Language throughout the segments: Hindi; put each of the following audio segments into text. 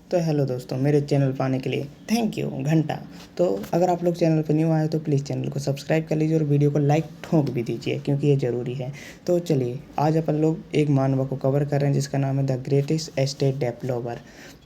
तो हेलो दोस्तों, मेरे चैनल पर आने के लिए थैंक यू घंटा। तो अगर आप लोग चैनल पर न्यू आए तो प्लीज़ चैनल को सब्सक्राइब कर लीजिए और वीडियो को लाइक ठोक भी दीजिए क्योंकि ये ज़रूरी है। तो चलिए, आज अपन लोग एक मानवा को कवर कर रहे हैं जिसका नाम है द ग्रेटेस्ट एस्टेट डेवलपर।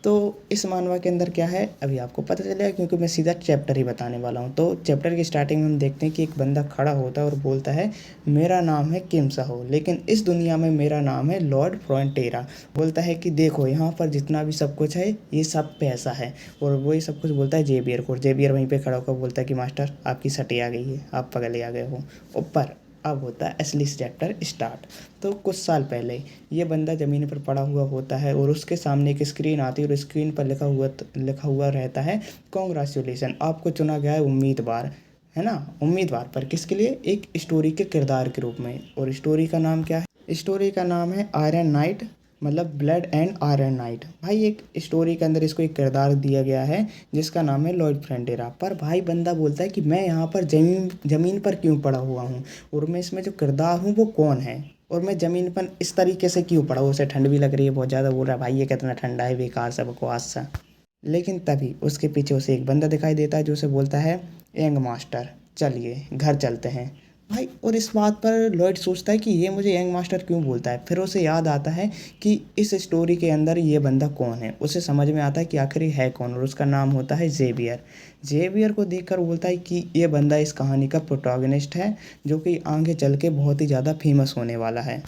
तो इस मानवा के अंदर क्या है अभी आपको पता चलेगा क्योंकि मैं सीधा चैप्टर ही बताने वाला हूँ। तो चैप्टर की स्टार्टिंग में हम देखते हैं कि एक बंदा खड़ा होता है और बोलता है, मेरा नाम है किम साहो, लेकिन इस दुनिया में मेरा नाम है लॉर्ड फ्रंटेरा। बोलता है कि देखो यहाँ पर जितना भी सब कुछ है ये सब पैसा है। और वही सब कुछ बोलता है जेबियर को। जेबियर वहीं पे खड़ा होकर बोलता है कि मास्टर आपकी सटी आ गई है, आप पगले आ गए हो ऊपर। अब होता है असली चैप्टर स्टार्ट। तो कुछ साल पहले ये बंदा ज़मीन पर पड़ा हुआ होता है और उसके सामने एक स्क्रीन आती है और स्क्रीन पर लिखा हुआ रहता है, कॉन्ग्रेचुलेसन, आपको चुना गया है उम्मीदवार। है ना, उम्मीदवार पर किसके लिए? एक स्टोरी के किरदार के रूप में। और स्टोरी का नाम क्या है? स्टोरी का नाम है आयरन नाइट, मतलब ब्लड एंड आयरन नाइट। भाई एक स्टोरी के अंदर इसको एक किरदार दिया गया है जिसका नाम है लॉर्ड फ्रंटेरा। पर भाई बंदा बोलता है कि मैं यहाँ पर ज़मीन पर क्यों पड़ा हुआ हूँ और मैं इसमें जो किरदार हूँ वो कौन है, और मैं ज़मीन पर इस तरीके से क्यों पड़ा हूँ। उसे ठंड भी लग रही है बहुत ज़्यादा। बोल रहा है भाई ये कितना ठंडा है, बेकार सा बकवास सा। लेकिन तभी उसके पीछे उसे एक बंदा दिखाई देता है जो उसे बोलता है, यंग मास्टर चलिए घर चलते हैं। भाई और इस बात पर लॉयड सोचता है कि ये मुझे यंग मास्टर क्यों बोलता है। फिर उसे याद आता है कि इस स्टोरी के अंदर ये बंदा कौन है। उसे समझ में आता है कि आखिर ये है कौन, और उसका नाम होता है जेबियर। जेबियर को देखकर बोलता है कि ये बंदा इस कहानी का प्रोटैगनिस्ट है जो कि आगे चल के बहुत ही ज़्यादा फेमस होने वाला है।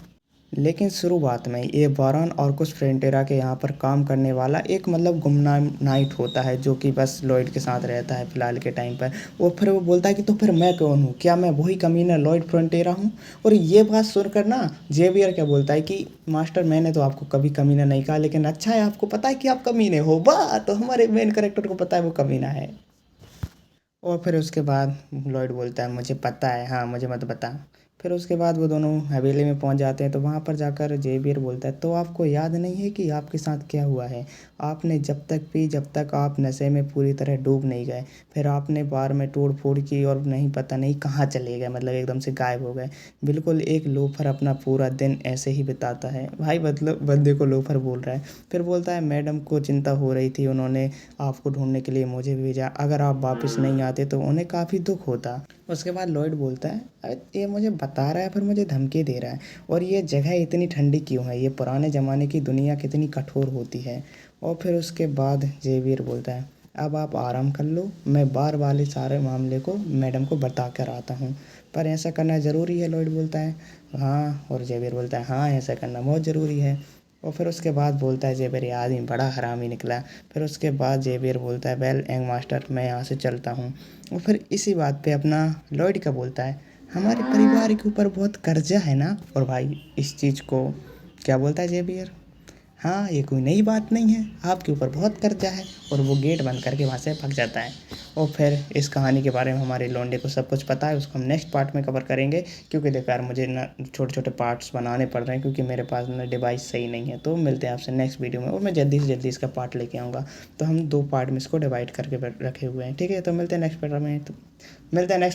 लेकिन शुरुआत में ये वारन और कुछ फ्रंटेरा के यहाँ पर काम करने वाला एक मतलब गुमनाम नाइट होता है जो कि बस लॉयड के साथ रहता है फ़िलहाल के टाइम पर। और फिर वो बोलता है कि तो फिर मैं कौन हूँ, क्या मैं वही कमीना लॉयड फ्रंटेरा हूँ? और ये बात सुनकर ना जेवियर क्या बोलता है कि मास्टर मैंने तो आपको कभी कमीना नहीं कहा, लेकिन अच्छा है आपको पता है कि आप कमीने हो। वाह, तो हमारे मेन कैरेक्टर को पता है वो कमीना है। और फिर उसके बाद लॉयड बोलता है मुझे पता है, हाँ मुझे मत बता। फिर उसके बाद वो दोनों हवेली में पहुंच जाते हैं। तो वहाँ पर जाकर जेवियर बोलता है, तो आपको याद नहीं है कि आपके साथ क्या हुआ है? आपने जब तक पी जब तक आप नशे में पूरी तरह डूब नहीं गए, फिर आपने बार में तोड़ फोड़ की और नहीं पता नहीं कहाँ चले गए, मतलब एकदम से गायब हो गए। बिल्कुल एक लोफर अपना पूरा दिन ऐसे ही बिताता है। भाई मतलब बंदे को लोफर बोल रहा है। फिर बोलता है मैडम को चिंता हो रही थी, उन्होंने आपको ढूंढने के लिए मुझे भेजा, अगर आप वापस नहीं आते तो उन्हें काफ़ी दुख होता। उसके बाद लॉयड बोलता है, अरे ये मुझे बता रहा है फिर मुझे धमकी दे रहा है, और ये जगह इतनी ठंडी क्यों है, ये पुराने ज़माने की दुनिया कितनी कठोर होती है। और फिर उसके बाद जेवियर बोलता है, अब आप आराम कर लो, मैं बार वाले सारे मामले को मैडम को बता कर आता हूँ। पर ऐसा करना ज़रूरी है? लॉयड बोलता है हाँ, और जेवियर बोलता है हाँ ऐसा करना बहुत ज़रूरी है। और फिर उसके बाद बोलता है जेवियर, ये आदमी बड़ा हरामी निकला। फिर उसके बाद जेवियर बोलता है, वेल यंग मास्टर मैं यहाँ से चलता हूँ। और फिर इसी बात पे अपना लॉयड का बोलता है, हमारे परिवार के ऊपर बहुत कर्जा है ना। और भाई इस चीज़ को क्या बोलता है जेवियर, हाँ ये कोई नई बात नहीं है, आपके ऊपर बहुत कर्जा है। और वो गेट बंद करके वहाँ से भाग जाता है। और फिर इस कहानी के बारे में हमारे लौंडे को सब कुछ पता है, उसको हम नेक्स्ट पार्ट में कवर करेंगे। क्योंकि देखो यार मुझे ना छोटे छोटे पार्ट्स बनाने पड़ रहे हैं क्योंकि मेरे पास ना डिवाइस सही नहीं है। तो मिलते हैं आपसे नेक्स्ट वीडियो में, और मैं जल्दी से जल्दी इसका पार्ट लेके आऊँगा। तो हम 2 पार्ट में इसको डिवाइड करके रखे हुए हैं, ठीक है। तो मिलते हैं नेक्स्ट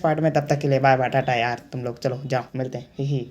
पार्ट में, तब तक के लिए बाय बाय टाटा यार, तुम लोग चलो जाओ, मिलते हैं ही।